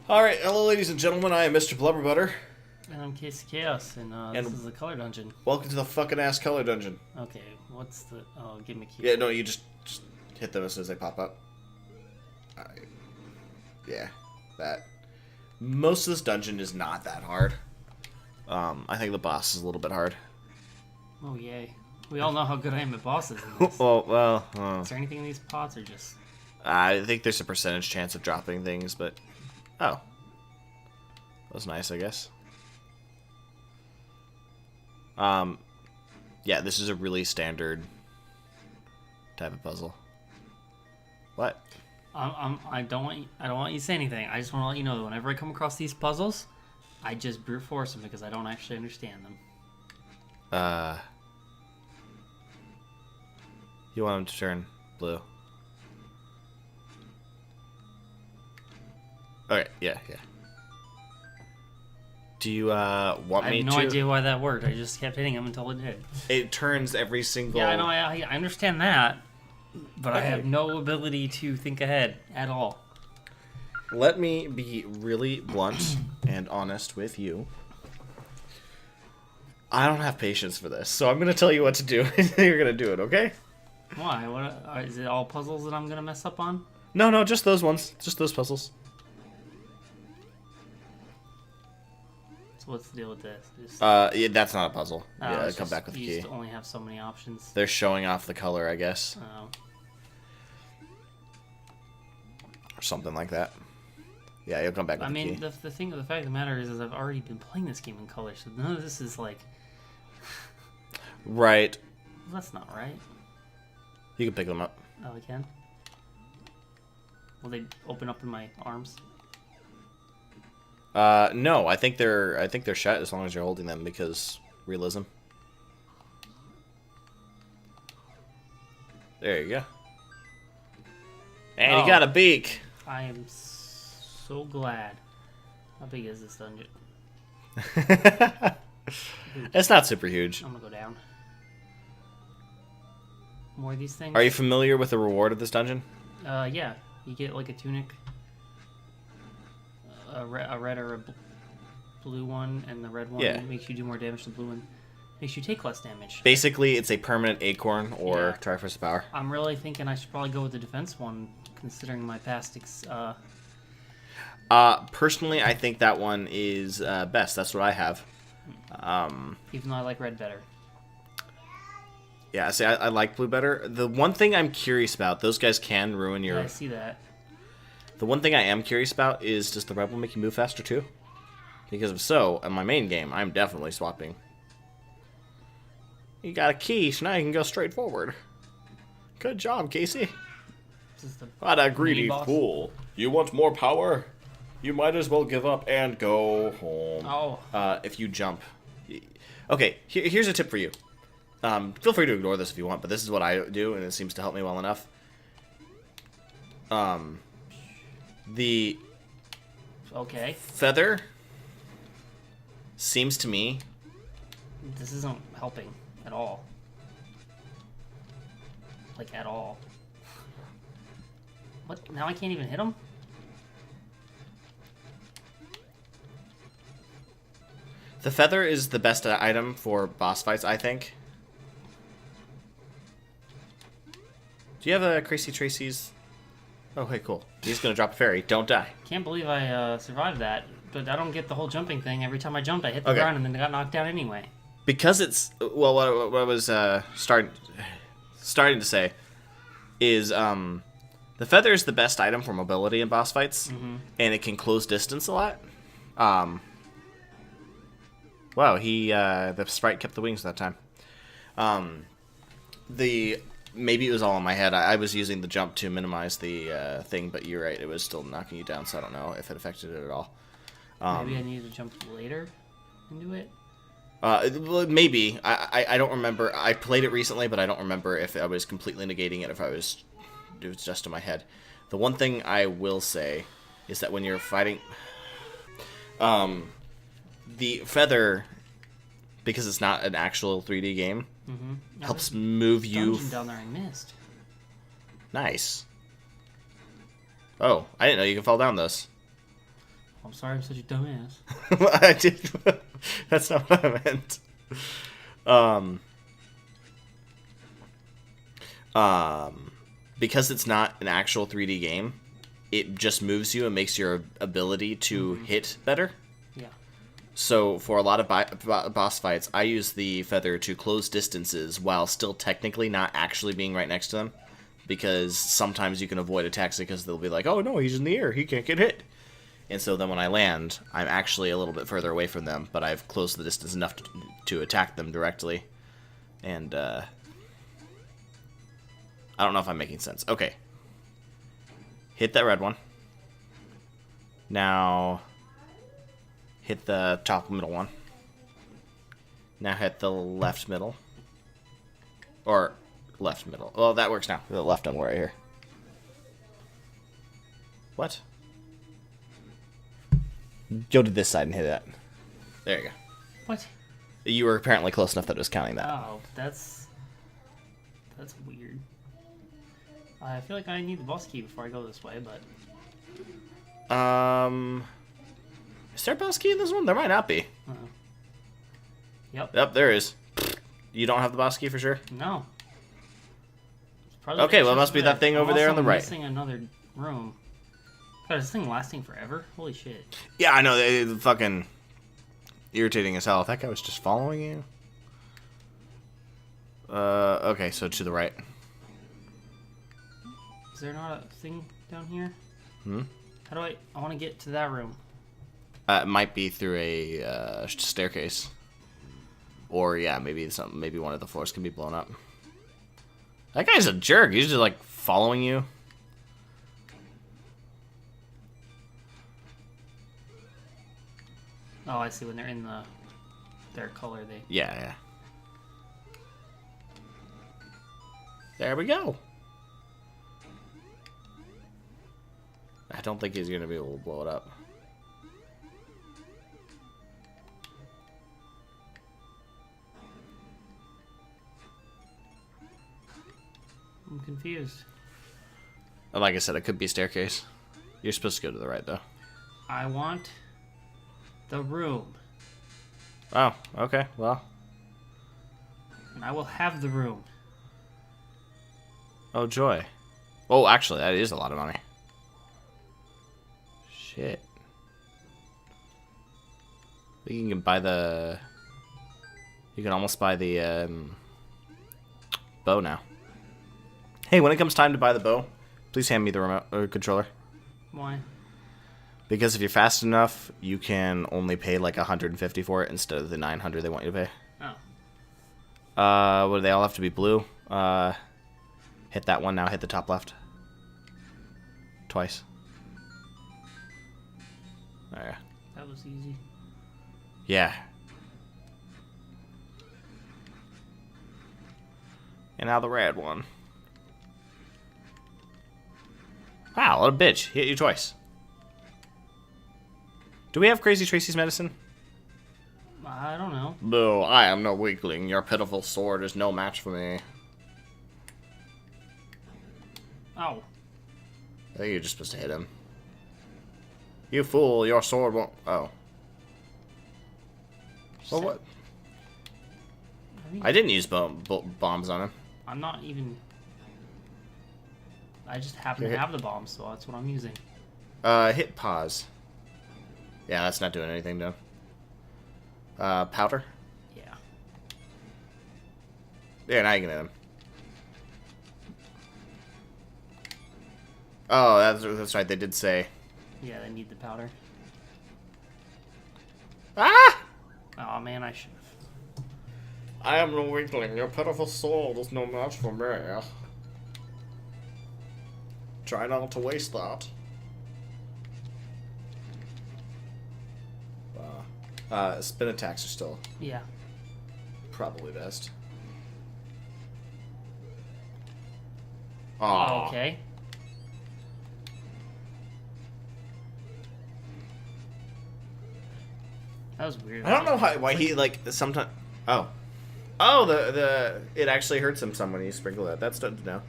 Alright, hello ladies and gentlemen, I am Mr. Blubberbutter. And I'm Case Chaos, and this is the color dungeon. Welcome to the fucking ass color dungeon. Okay, what's the... Oh, give me a key. Yeah, no, you just hit them as soon as they pop up. Yeah, that. Most of this dungeon is not that hard. I think the boss is a little bit hard. Oh, yay. We all know how good I am at bosses in this. well, Is there anything in these pots, or just... I think there's a percentage chance of dropping things, but... Oh. That was nice, I guess. Yeah, this is a really standard type of puzzle. What? I don't want you to say anything. I just want to let you know that whenever I come across these puzzles, I just brute force them because I don't actually understand them. You want them to turn blue. Okay, yeah. Do you want me to? I have no idea why that worked. I just kept hitting them until it did. It turns every single... Yeah, I know. I understand that, but Okay. I have no ability to think ahead at all. Let me be really blunt and honest with you. I don't have patience for this, so I'm going to tell you what to do, and you're going to do it, okay? Why? What? Is it all puzzles that I'm gonna mess up on? No, just those ones. Just those puzzles. So what's the deal with this? Just, Yeah, that's not a puzzle. Yeah, it's come just- back with the you key. just only have so many options. They're showing off the color, I guess. Oh. Or something like that. Yeah, you'll come back with I the mean, key. the thing of the fact of the matter is I've already been playing this game in color, so none of this is like... Right. Well, that's not right. You can pick them up. Oh, I can? Will they open up in my arms? No, I think they're shut as long as you're holding them because realism. There you go. And you got a beak. I am so glad. How big is this dungeon? It's not super huge. I'm gonna go down. More of these things? Are you familiar with the reward of this dungeon? Yeah. You get like a tunic, a red or a blue one, and the red one makes you do more damage. The blue one makes you take less damage. Basically, it's a permanent acorn or Triforce of Power. I'm really thinking I should probably go with the defense one, considering my past. Personally, I think that one is best. That's what I have. Even though I like red better. Yeah, see, I like blue better. The one thing I'm curious about, those guys can ruin your... Yeah, I see that. The one thing I am curious about is, does the Rebel make you move faster too? Because if so, in my main game, I'm definitely swapping. You got a key, so now you can go straight forward. Good job, Casey. What a greedy fool. You want more power? You might as well give up and go home. Oh. If you jump. Okay, here's a tip for you. Feel free to ignore this if you want, but this is what I do, and it seems to help me well enough. The feather seems to me... This isn't helping at all. Like, at all. What? Now I can't even hit him? The feather is the best item for boss fights, I think. Do you have a Crazy Tracy's? Oh, hey, cool. He's gonna drop a fairy. Don't die. Can't believe I survived that, but I don't get the whole jumping thing. Every time I jumped, I hit the ground and then I got knocked down anyway. Because it's... Well, what I was starting to say is the feather is the best item for mobility in boss fights, and it can close distance a lot. Wow, the sprite kept the wings that time. Maybe it was all in my head. I was using the jump to minimize the thing, but you're right. It was still knocking you down, so I don't know if it affected it at all. Maybe I needed to jump later into it? Maybe. I don't remember. I played it recently, but I don't remember if I was completely negating it, if it was just in my head. The one thing I will say is that when you're fighting... the feather, because it's not an actual 3D game, helps move you... Dungeon down there I missed. Nice. Oh, I didn't know you could fall down this. sorry I'm such a dumbass. I did. That's not what I meant. Because it's not an actual 3D game, it just moves you and makes your ability to hit better. Yeah. So for a lot of boss fights, I use the feather to close distances while still technically not actually being right next to them. Because sometimes you can avoid attacks because they'll be like, oh no, he's in the air, he can't get hit. And so then when I land, I'm actually a little bit further away from them, but I've closed the distance enough to attack them directly. And, I don't know if I'm making sense. Okay. Hit that red one. Now, hit the top middle one. Now hit the left middle. Or, left middle. Well, that works now. The left one right here. What? Go to this side and hit that. There you go. What? You were apparently close enough that it was counting that. Oh, that's weird. I feel like I need the boss key before I go this way, but... Is there a boss key in this one? There might not be. Yep. Yep, there is. You don't have the boss key for sure? No. Okay, well, it must be that thing over there on the right. I'm missing another room. God, is this thing lasting forever? Holy shit. Yeah, I know. It's fucking irritating as hell. That guy was just following you. Okay, so to the right. Is there not a thing down here? Hmm? How do I want to get to that room. It might be through a staircase. Or, yeah, maybe one of the floors can be blown up. That guy's a jerk. He's just, like, following you. Oh, I see. When they're in their color, they... Yeah. There we go. I don't think he's going to be able to blow it up. I'm confused. Like I said, it could be a staircase. You're supposed to go to the right, though. I want the room. Oh, okay. Well. And I will have the room. Oh, joy. Oh, actually, that is a lot of money. Shit. You can buy the... You can almost buy the bow now. Hey, when it comes time to buy the bow, please hand me the remote controller. Why? Because if you're fast enough, you can only pay like 150 for it instead of the 900 they want you to pay. Oh. Well, they all have to be blue. Hit that one now. Hit the top left. Twice. There. That was easy. Yeah. And now the red one. Wow, what a bitch. Hit you twice. Do we have Crazy Tracy's medicine? I don't know. No, I am no weakling. Your pitiful sword is no match for me. Oh. I think you're just supposed to hit him. You fool, your sword won't... Oh. Well, what? I didn't use bombs on him. I'm not even... I just happen to have the bomb, so that's what I'm using. Hit pause. Yeah, that's not doing anything, though. Powder? Yeah. Yeah, now you can hit him. Oh, that's right, they did say... Yeah, they need the powder. Ah! Oh man, I should have. I am no weakling. Your pitiful soul is no match for me. Try not to waste that. Spin attacks are still probably best. Oh, okay. That was weird. I don't know why he like sometimes. Oh, the it actually hurts him some when you sprinkle that. That's good to know.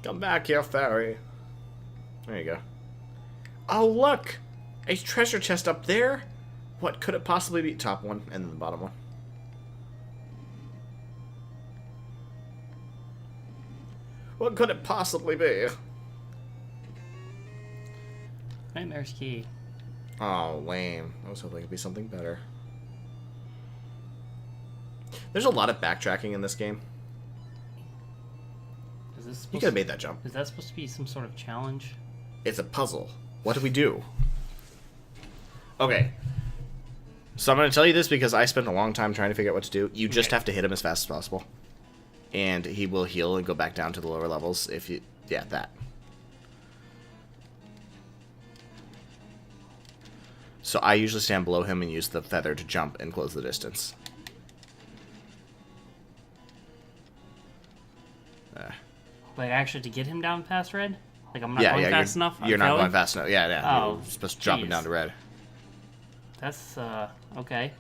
Come back here, fairy. There you go. Oh, look! A treasure chest up there? What could it possibly be? Top one, and then the bottom one. What could it possibly be? Nightmare's Key. Oh, lame. I was hoping it'd be something better. There's a lot of backtracking in this game. Is this You could have made that jump. Is that supposed to be some sort of challenge? It's a puzzle. What do we do? Okay. So I'm going to tell you this because I spent a long time trying to figure out what to do. You just have to hit him as fast as possible. And he will heal and go back down to the lower levels if you... Yeah, that. So I usually stand below him and use the feather to jump and close the distance. Like, actually, to get him down past red? Like, I'm not going fast enough? You're not going fast enough. Yeah. Oh, you're supposed to drop him down to red. That's, okay.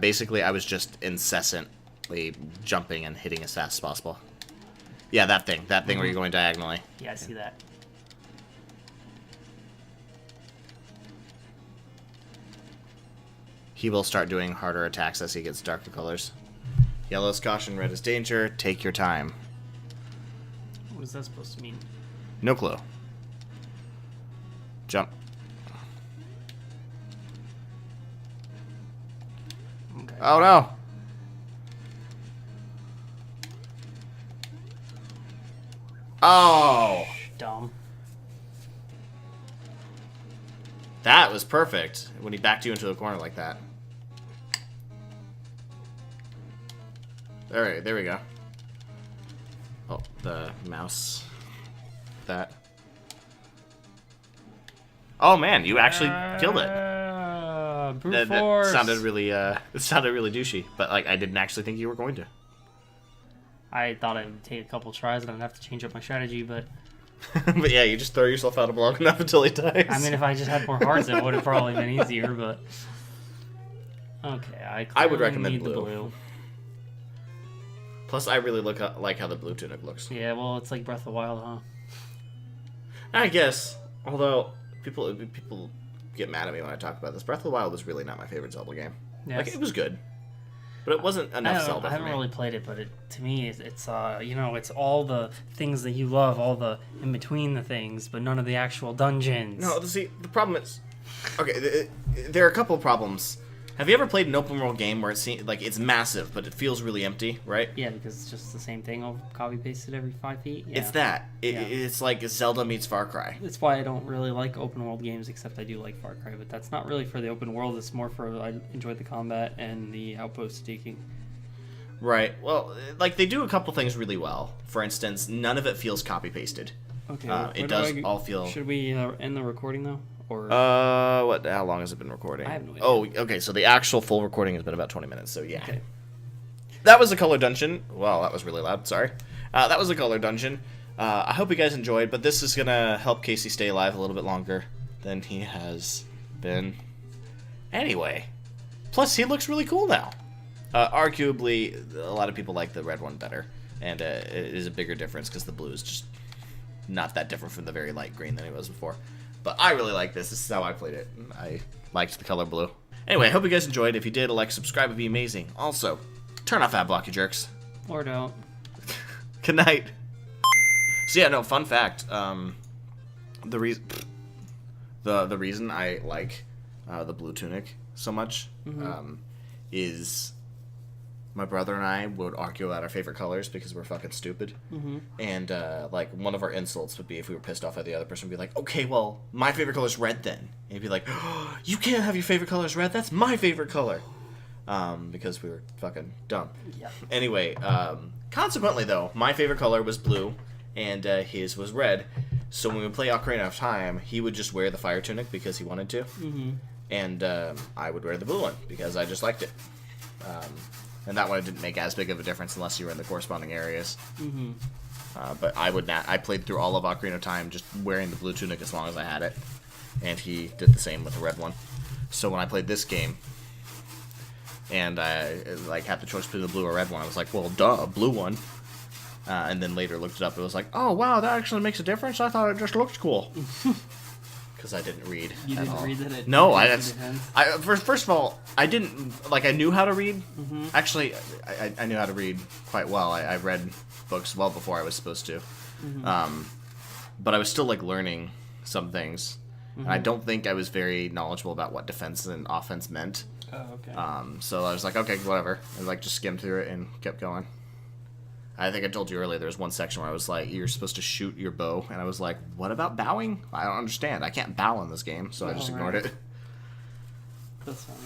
Basically, I was just incessantly jumping and hitting as fast as possible. Yeah, that thing. That thing where you're going diagonally. Yeah, I see that. He will start doing harder attacks as he gets darker colors. Yellow is caution, red is danger. Take your time. What is that supposed to mean? No clue. Jump. Okay. Oh no! Oh! Dumb. That was perfect when he backed you into a corner like that. Alright, there we go. Oh, the mouse. That. Oh man, you actually killed it. Brute force. That sounded really, it sounded really douchey, but like I didn't actually think you were going to. I thought it would take a couple tries and I'd have to change up my strategy, but... But yeah, you just throw yourself out of long enough until he dies. I mean, if I just had more hearts, it would have probably been easier, but... Okay, I would recommend need blue. the blue. Plus, I really like how the blue tunic looks. Yeah, well, it's like Breath of the Wild, huh? I guess. Although, people get mad at me when I talk about this. Breath of the Wild was really not my favorite Zelda game. Yes. Like, it was good. But it wasn't enough Zelda I for haven't me. really played it, but to me, it's you know, it's all the things that you love, all the in between the things, but none of the actual dungeons. No, see, the problem is... Okay, there are a couple of problems. Have you ever played an open world game where it seems like it's massive, but it feels really empty, right? Yeah, because it's just the same thing. I'll copy paste it every 5 feet. Yeah. It's that. It's like Zelda meets Far Cry. That's why I don't really like open world games, except I do like Far Cry. But that's not really for the open world. It's more for I enjoy the combat and the outpost taking. Right. Well, like they do a couple things really well. For instance, none of it feels copy pasted. Okay. It does all feel. Should we end the recording though? Or what? How long has it been recording? I have no idea. Oh, okay. So the actual full recording has been about 20 minutes. So yeah. Okay. That was a color dungeon. Well, that was really loud. Sorry. That was a color dungeon. I hope you guys enjoyed, but this is gonna help Casey stay alive a little bit longer than he has been. Anyway, plus he looks really cool now. Arguably, a lot of people like the red one better, and it is a bigger difference because the blue is just not that different from the very light green than it was before. But I really like this. This is how I played it. I liked the color blue. Anyway, I hope you guys enjoyed. If you did, a like, subscribe would be amazing. Also, turn off ad block, you jerks. or don't. Good night. So yeah, no, fun fact. The reason I like the blue tunic so much is my brother and I would argue about our favorite colors because we're fucking stupid. And like one of our insults would be if we were pissed off at the other person, we'd be like, okay, well, my favorite color is red then. And he'd be like, oh, you can't have your favorite color as red. That's my favorite color. Because we were fucking dumb. Yeah. Anyway, consequently though, my favorite color was blue and his was red. So when we play Ocarina of Time, he would just wear the fire tunic because he wanted to. And I would wear the blue one because I just liked it. And that one didn't make as big of a difference unless you were in the corresponding areas. But I played through all of Ocarina of Time just wearing the blue tunic as long as I had it. And he did the same with the red one. So when I played this game, and I like had the choice between the blue or red one, I was like, well, duh, blue one. And then later looked it up. It was like, oh wow, that actually makes a difference. I thought it just looked cool. Because I didn't read. You at didn't all. read that? It No, first of all, I didn't like. I knew how to read. Mm-hmm. Actually, I knew how to read quite well. I read books well before I was supposed to. Mm-hmm. But I was still like learning some things. Mm-hmm. And I don't think I was very knowledgeable about what defense and offense meant. Oh, okay. So I was like, okay, whatever. And like just skimmed through it and kept going. I think I told you earlier there was one section where I was like, you're supposed to shoot your bow. And I was like, what about bowing? I don't understand. I can't bow in this game. So I just ignored it. That's funny.